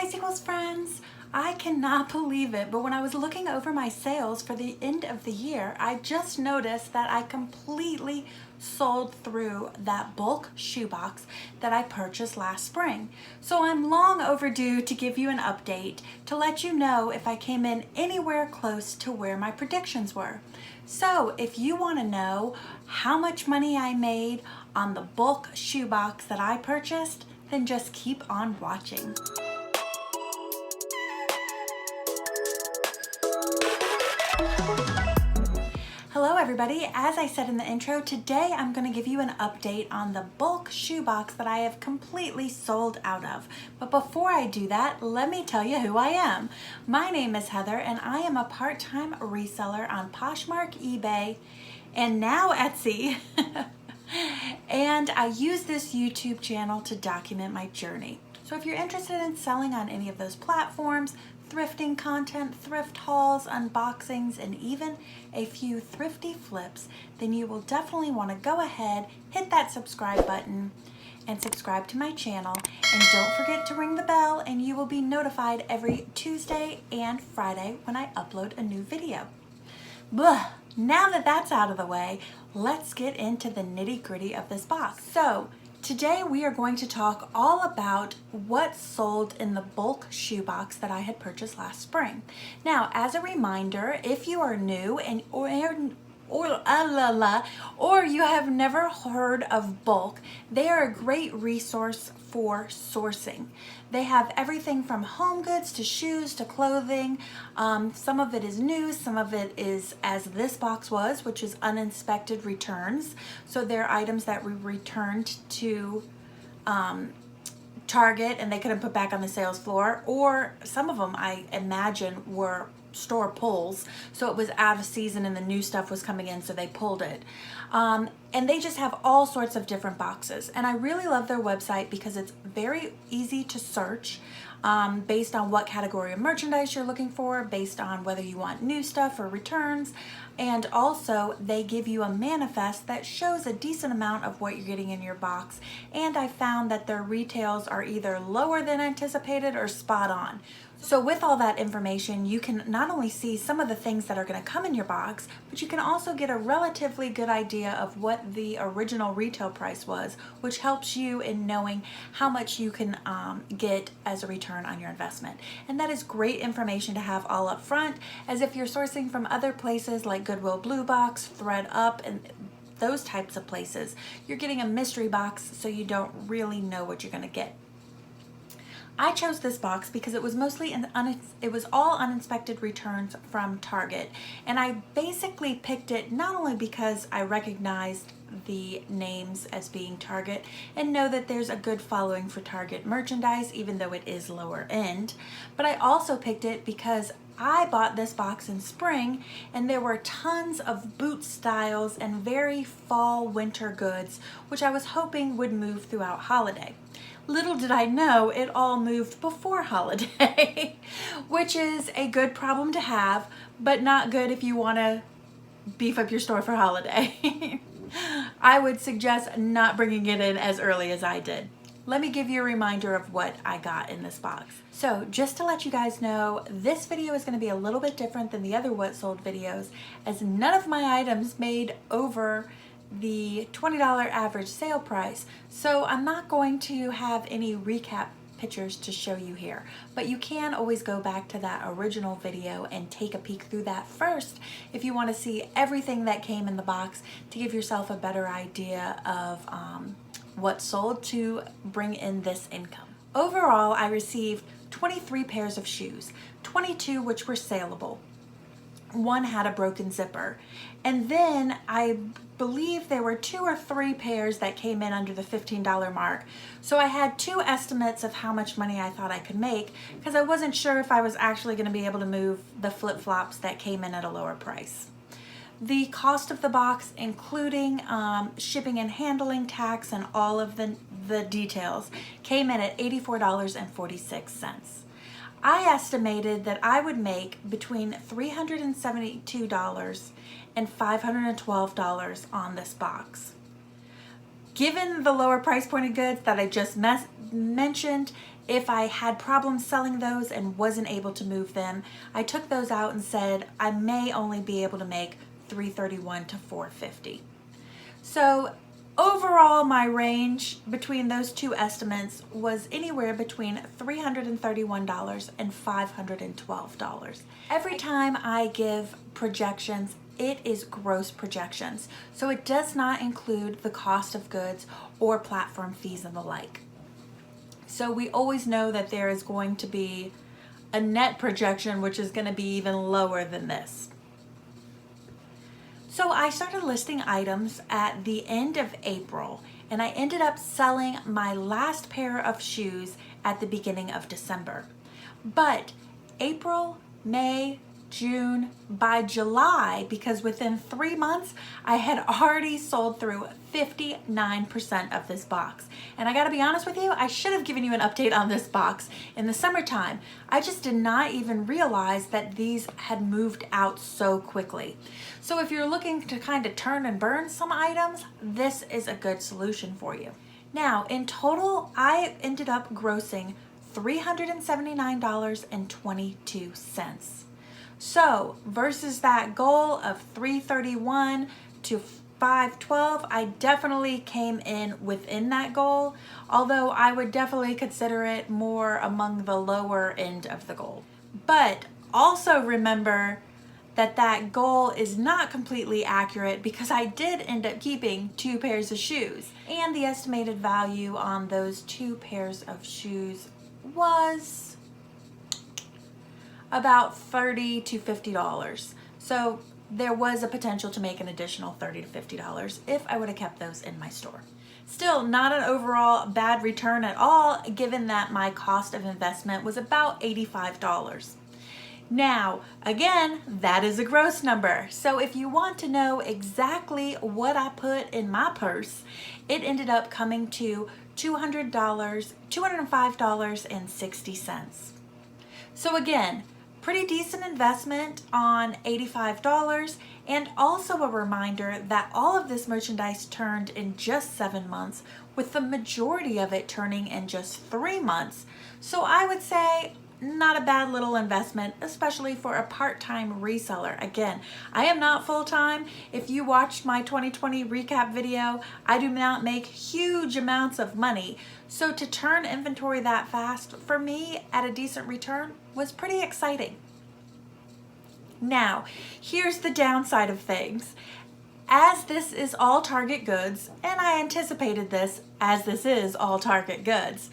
Bicycles friends, I cannot believe it, but when I was looking over my sales for the end of the year, I just noticed that I completely sold through that bulk shoebox that I purchased last spring. So I'm long overdue to give you an update to let you know if I came in anywhere close to where my predictions were. So if you want to know how much money I made on the bulk shoebox that I purchased, then just keep on watching. Hello everybody, as I said in the intro, today I'm going to give you an update on the bulk shoebox that I have completely sold out of. But before I do that, let me tell you who I am. My name is Heather and I am a part-time reseller on Poshmark, eBay, and now Etsy. And I use this YouTube channel to document my journey. So if you're interested in selling on any of those platforms, thrifting content, thrift hauls, unboxings, and even a few thrifty flips, then you will definitely want to go ahead, hit that subscribe button, and subscribe to my channel. And don't forget to ring the bell, and you will be notified every Tuesday and Friday when I upload a new video. Blah. Now that that's out of the way, let's get into the nitty-gritty of this box. So today we are going to talk all about what sold in the bulk shoebox that I had purchased last spring. Now, as a reminder, if you are new and or you have never heard of BULQ, they are a great resource for sourcing. They have everything from home goods to shoes to clothing. Some of it is new, some of it is, as this box was, which is uninspected returns. So they're items that we returned to Target and they couldn't put back on the sales floor, or some of them I imagine were store pulls, so it was out of season and the new stuff was coming in, so they pulled it. And they just have all sorts of different boxes, and I really love their website because it's very easy to search based on what category of merchandise you're looking for, based on whether you want new stuff or returns, and also they give you a manifest that shows a decent amount of what you're getting in your box, and I found that their retails are either lower than anticipated or spot on. So with all that information, you can not only see some of the things that are going to come in your box, but you can also get a relatively good idea of what the original retail price was, which helps you in knowing how much you can get as a return on your investment. And that is great information to have all up front, as if you're sourcing from other places like BULQ Box, ThredUp, and those types of places, you're getting a mystery box, so you don't really know what you're going to get. I chose this box because it was mostly it was all uninspected returns from Target, and I basically picked it not only because I recognized the names as being Target and know that there's a good following for Target merchandise even though it is lower end, but I also picked it because I bought this box in spring and there were tons of boot styles and very fall winter goods, which I was hoping would move throughout holiday. Little did I know it all moved before holiday, which is a good problem to have, but not good if you want to beef up your store for holiday. I would suggest not bringing it in as early as I did. Let me give you a reminder of what I got in this box. So just to let you guys know, this video is going to be a little bit different than the other what sold videos, as none of my items made over the $20 average sale price. So I'm not going to have any recap pictures to show you here, but you can always go back to that original video and take a peek through that first if you want to see everything that came in the box to give yourself a better idea of what sold to bring in this income. Overall, I received 23 pairs of shoes, 22 which were saleable. One had a broken zipper, and then I believe there were 2 or 3 pairs that came in under the $15 mark. So I had 2 estimates of how much money I thought I could make because I wasn't sure if I was actually going to be able to move the flip-flops that came in at a lower price. The cost of the box, including shipping and handling, tax, and all of the details, came in at $84.46. I estimated that I would make between $372 and $512 on this box. Given the lower price point of goods that I just mentioned, If I had problems selling those and wasn't able to move them, I took those out and said I may only be able to make $331 to $450. So overall, my range between those two estimates was anywhere between $331 and $512. Every time I give projections, it is gross projections. So it does not include the cost of goods or platform fees and the like. So we always know that there is going to be a net projection, which is going to be even lower than this. So I started listing items at the end of April, and I ended up selling my last pair of shoes at the beginning of December. But April, May, June, by July, because within 3 months, I had already sold through 59% of this box. And I gotta be honest with you, I should have given you an update on this box in the summertime. I just did not even realize that these had moved out so quickly. So if you're looking to kind of turn and burn some items, this is a good solution for you. Now, in total, I ended up grossing $379.22. So versus that goal of $331 to $512, I definitely came in within that goal, although I would definitely consider it more among the lower end of the goal. But also remember that that goal is not completely accurate because I did end up keeping 2 pairs of shoes, and the estimated value on those 2 pairs of shoes was about $30 to $50. So there was a potential to make an additional $30 to $50 if I would have kept those in my store. Still not an overall bad return at all, given that my cost of investment was about $85. Now, again, that is a gross number. So if you want to know exactly what I put in my purse, it ended up coming to $205.60. So again, pretty decent investment on $85, and also a reminder that all of this merchandise turned in just 7 months, with the majority of it turning in just 3 months. So I would say not a bad little investment, especially for a part-time reseller. Again, I am not full-time. If you watched my 2020 recap video, I do not make huge amounts of money. So to turn inventory that fast, for me, at a decent return, was pretty exciting. Now, here's the downside of things. As this is all Target goods, and I anticipated this as this is all Target goods,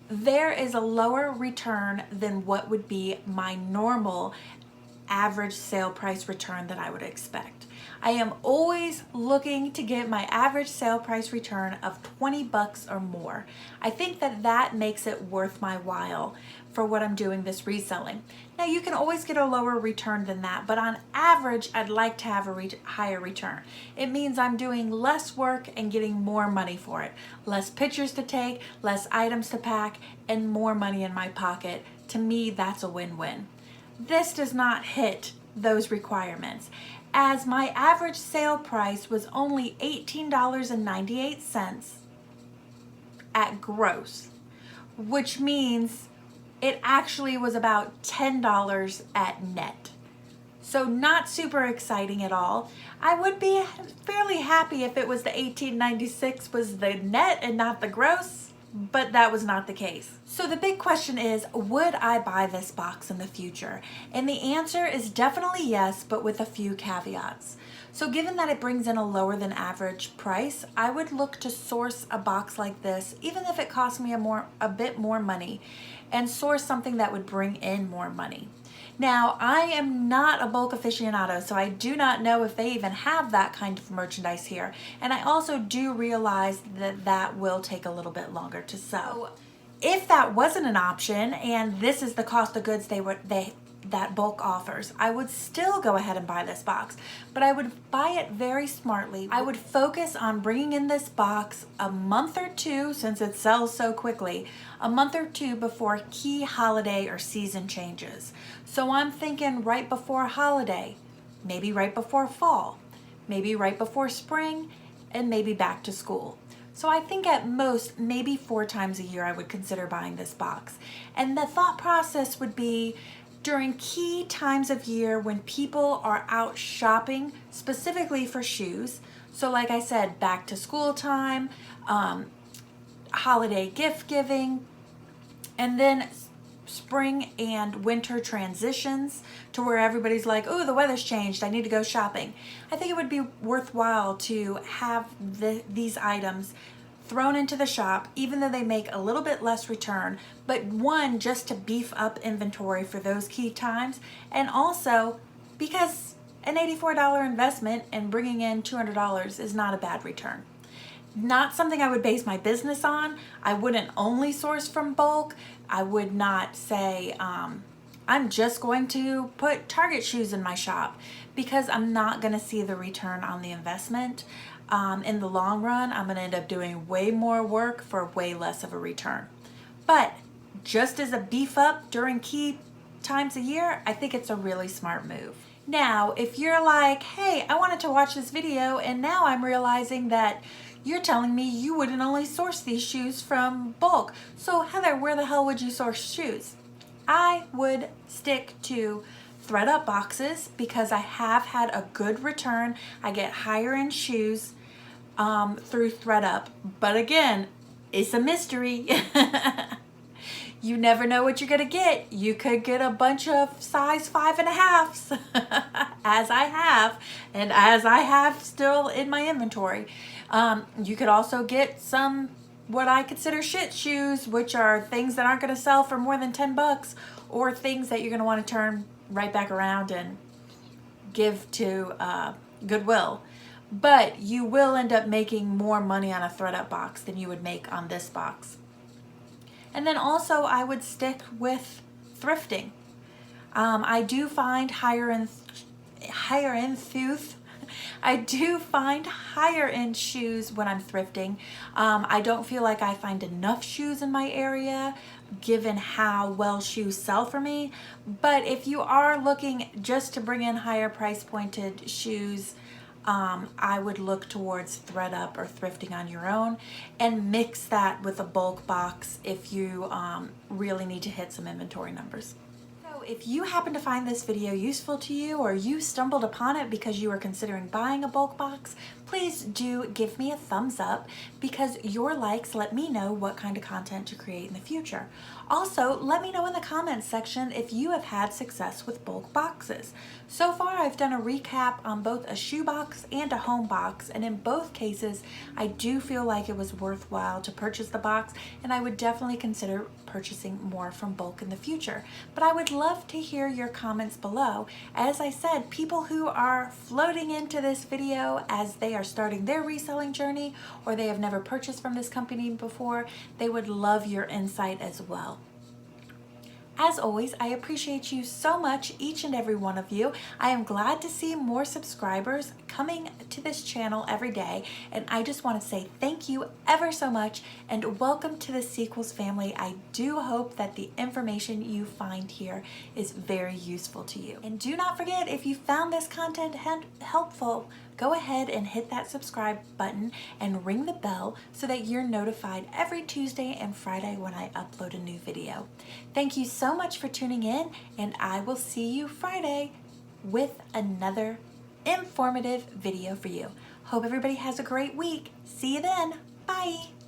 there is a lower return than what would be my normal average sale price return that I would expect. I am always looking to get my average sale price return of $20 or more. I think that that makes it worth my while for what I'm doing this reselling. Now you can always get a lower return than that, but on average, I'd like to have a higher return. It means I'm doing less work and getting more money for it. Less pictures to take, less items to pack, and more money in my pocket. To me, that's a win-win. This does not hit those requirements, as my average sale price was only $18.98 at gross, which means it actually was about $10 at net. So not super exciting at all. I would be fairly happy if it was the $18.96 was the net and not the gross, but that was not the case. So the big question is, would I buy this box in the future? And the answer is definitely yes, but with a few caveats. So given that it brings in a lower than average price, I would look to source a box like this, even if it cost me a bit more money, and source something that would bring in more money. Now, I am not a bulk aficionado, so I do not know if they even have that kind of merchandise here. And I also do realize that that will take a little bit longer to sell. If that wasn't an option, and this is the cost of goods that bulk offers, I would still go ahead and buy this box, but I would buy it very smartly. I would focus on bringing in this box a month or two, since it sells so quickly, a month or two before key holiday or season changes. So I'm thinking right before holiday, maybe right before fall, maybe right before spring, and maybe back to school. So I think at most, maybe 4 times a year I would consider buying this box. And the thought process would be during key times of year when people are out shopping specifically for shoes. So like I said, back to school time, holiday gift giving, and then spring and winter transitions to where everybody's like, oh, the weather's changed, I need to go shopping. I think it would be worthwhile to have these items thrown into the shop, even though they make a little bit less return, but one, just to beef up inventory for those key times, and also because an $84 investment and bringing in $200 is not a bad return. Not something I would base my business on. I wouldn't only source from bulk. I would not say I'm just going to put Target shoes in my shop, because I'm not going to see the return on the investment. In the long run, I'm going to end up doing way more work for way less of a return. But just as a beef up during key times a year, I think it's a really smart move. Now, if you're like, hey, I wanted to watch this video and now I'm realizing that you're telling me you wouldn't only source these shoes from bulk. So Heather, where the hell would you source shoes? I would stick to thread-up boxes because I have had a good return. I get higher end shoes through thread-up. But again, it's a mystery. You never know what you're gonna get. You could get a bunch of size 5.5s, as I have, and as I have still in my inventory. You could also get some what I consider shit shoes, which are things that aren't gonna sell for more than 10 bucks, or things that you're gonna wanna turn right back around and give to Goodwill. But you will end up making more money on a thread-up box than you would make on this box. And then also I would stick with thrifting. I do find higher end shoes when I'm thrifting. I don't feel like I find enough shoes in my area given how well shoes sell for me. But if you are looking just to bring in higher price pointed shoes, I would look towards thread-up or thrifting on your own, and mix that with a bulk box if you really need to hit some inventory numbers. So if you happen to find this video useful to you, or you stumbled upon it because you were considering buying a bulk box, please do give me a thumbs up, because your likes let me know what kind of content to create in the future. Also, let me know in the comments section if you have had success with bulk boxes. So far, I've done a recap on both a shoe box and a home box, and in both cases, I do feel like it was worthwhile to purchase the box, and I would definitely consider purchasing more from bulk in the future. But I would love to hear your comments below. As I said, people who are floating into this video as they are starting their reselling journey, or they have never purchased from this company before, they would love your insight as well. As always, I appreciate you so much, each and every one of you. I am glad to see more subscribers coming to this channel every day, and I just want to say thank you ever so much and welcome to the Sequels family. I do hope that the information you find here is very useful to you. And do not forget, if you found this content helpful, go ahead and hit that subscribe button and ring the bell so that you're notified every Tuesday and Friday when I upload a new video. Thank you so much for tuning in, and I will see you Friday with another informative video for you. Hope everybody has a great week. See you then. Bye.